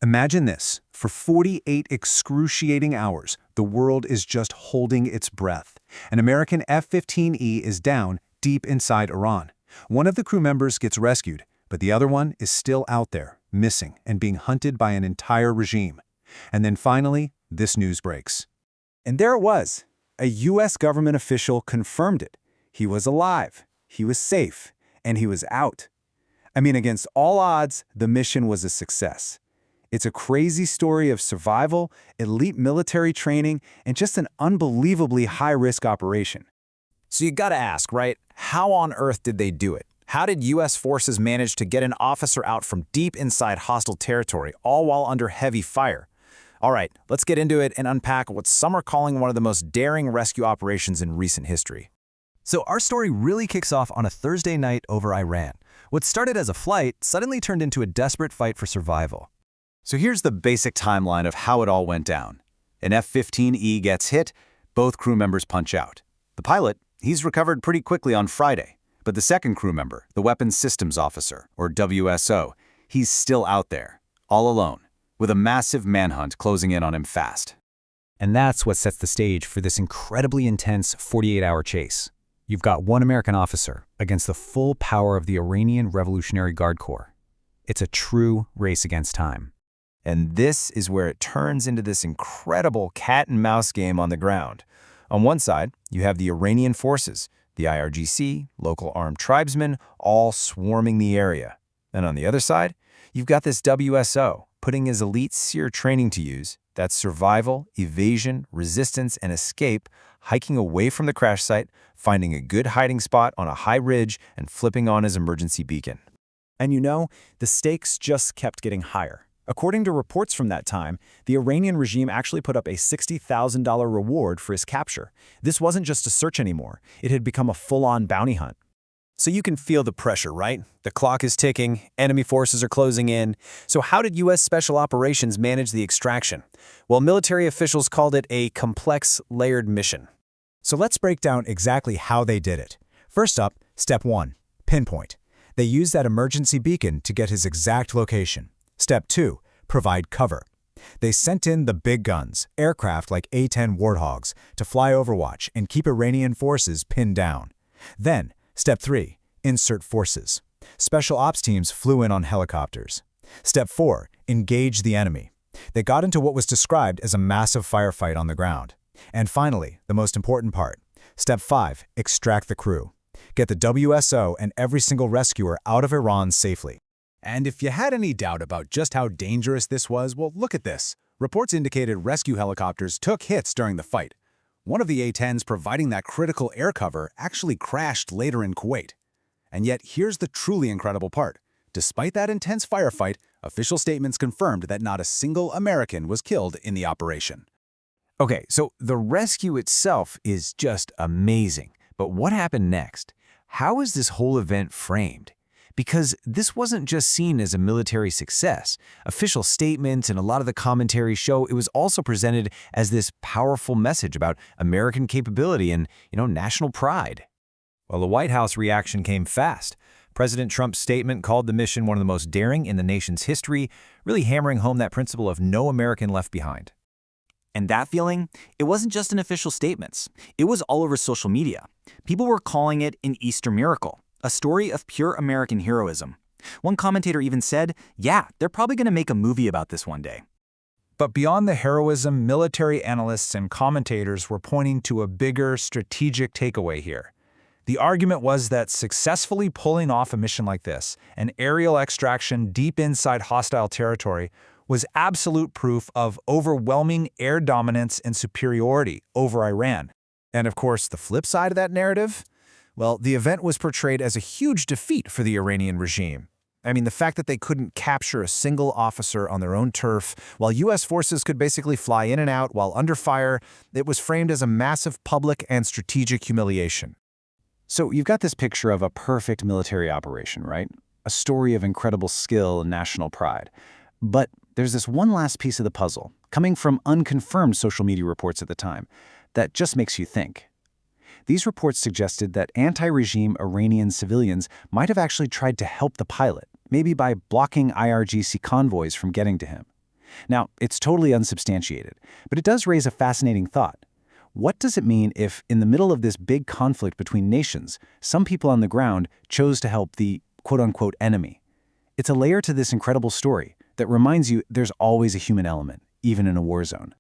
Imagine this. For 48 excruciating hours, the world is just holding its breath. An American F-15E is down deep inside Iran. One of the crew members gets rescued, but the other one is still out there, missing and being hunted by an entire regime. And then finally, this news breaks. And there it was. A U.S. government official confirmed it. He was alive, he was safe, and he was out. I mean, against all odds, the mission was a success. It's a crazy story of survival, elite military training, and just an unbelievably high-risk operation. So you gotta ask, right? How on earth did they do it? How did U.S. forces manage to get an officer out from deep inside hostile territory, all while under heavy fire? All right, let's get into it and unpack what some are calling one of the most daring rescue operations in recent history. So our story really kicks off on a Thursday night over Iran. What started as a flight suddenly turned into a desperate fight for survival. So here's the basic timeline of how it all went down. An F-15E gets hit, both crew members punch out. The pilot, he's recovered pretty quickly on Friday, but the second crew member, the Weapons Systems Officer, or WSO, he's still out there, all alone, with a massive manhunt closing in on him fast. And that's what sets the stage for this incredibly intense 48-hour chase. You've got one American officer against the full power of the Iranian Revolutionary Guard Corps. It's a true race against time. And this is where it turns into this incredible cat-and-mouse game on the ground. On one side, you have the Iranian forces, the IRGC, local armed tribesmen, all swarming the area. And on the other side, you've got this WSO, putting his elite SERE training to use. That's survival, evasion, resistance, and escape, hiking away from the crash site, finding a good hiding spot on a high ridge, and flipping on his emergency beacon. And you know, the stakes just kept getting higher. According to reports from that time, the Iranian regime actually put up a $60,000 reward for his capture. This wasn't just a search anymore. It had become a full-on bounty hunt. So you can feel the pressure, right? The clock is ticking, enemy forces are closing in. So how did U.S. Special Operations manage the extraction? Well, military officials called it a complex, layered mission. So let's break down exactly how they did it. First up, step 1, pinpoint. They used that emergency beacon to get his exact location. Step 2, provide cover. They sent in the big guns, aircraft like A-10 Warthogs, to fly overwatch and keep Iranian forces pinned down. Then, step 3, insert forces. Special ops teams flew in on helicopters. Step 4, engage the enemy. They got into what was described as a massive firefight on the ground. And finally, the most important part, step 5, extract the crew. Get the WSO and every single rescuer out of Iran safely. And if you had any doubt about just how dangerous this was, well, look at this. Reports indicated rescue helicopters took hits during the fight. One of the A-10s providing that critical air cover actually crashed later in Kuwait. And yet, here's the truly incredible part. Despite that intense firefight, official statements confirmed that not a single American was killed in the operation. Okay, so the rescue itself is just amazing. But what happened next? How is this whole event framed? Because this wasn't just seen as a military success. Official statements and a lot of the commentary show it was also presented as this powerful message about American capability and, national pride. Well, the White House reaction came fast. President Trump's statement called the mission one of the most daring in the nation's history, really hammering home that principle of no American left behind. And that feeling, it wasn't just in official statements. It was all over social media. People were calling it an Easter miracle, a story of pure American heroism. One commentator even said, yeah, they're probably going to make a movie about this one day. But beyond the heroism, military analysts and commentators were pointing to a bigger strategic takeaway here. The argument was that successfully pulling off a mission like this, an aerial extraction deep inside hostile territory, was absolute proof of overwhelming air dominance and superiority over Iran. And of course, the flip side of that narrative? Well, the event was portrayed as a huge defeat for the Iranian regime. I mean, the fact that they couldn't capture a single officer on their own turf, while U.S. forces could basically fly in and out while under fire, it was framed as a massive public and strategic humiliation. So you've got this picture of a perfect military operation, right? A story of incredible skill and national pride. But there's this one last piece of the puzzle, coming from unconfirmed social media reports at the time, that just makes you think. These reports suggested that anti-regime Iranian civilians might have actually tried to help the pilot, maybe by blocking IRGC convoys from getting to him. Now, it's totally unsubstantiated, but it does raise a fascinating thought. What does it mean if, in the middle of this big conflict between nations, some people on the ground chose to help the quote-unquote enemy? It's a layer to this incredible story that reminds you there's always a human element, even in a war zone.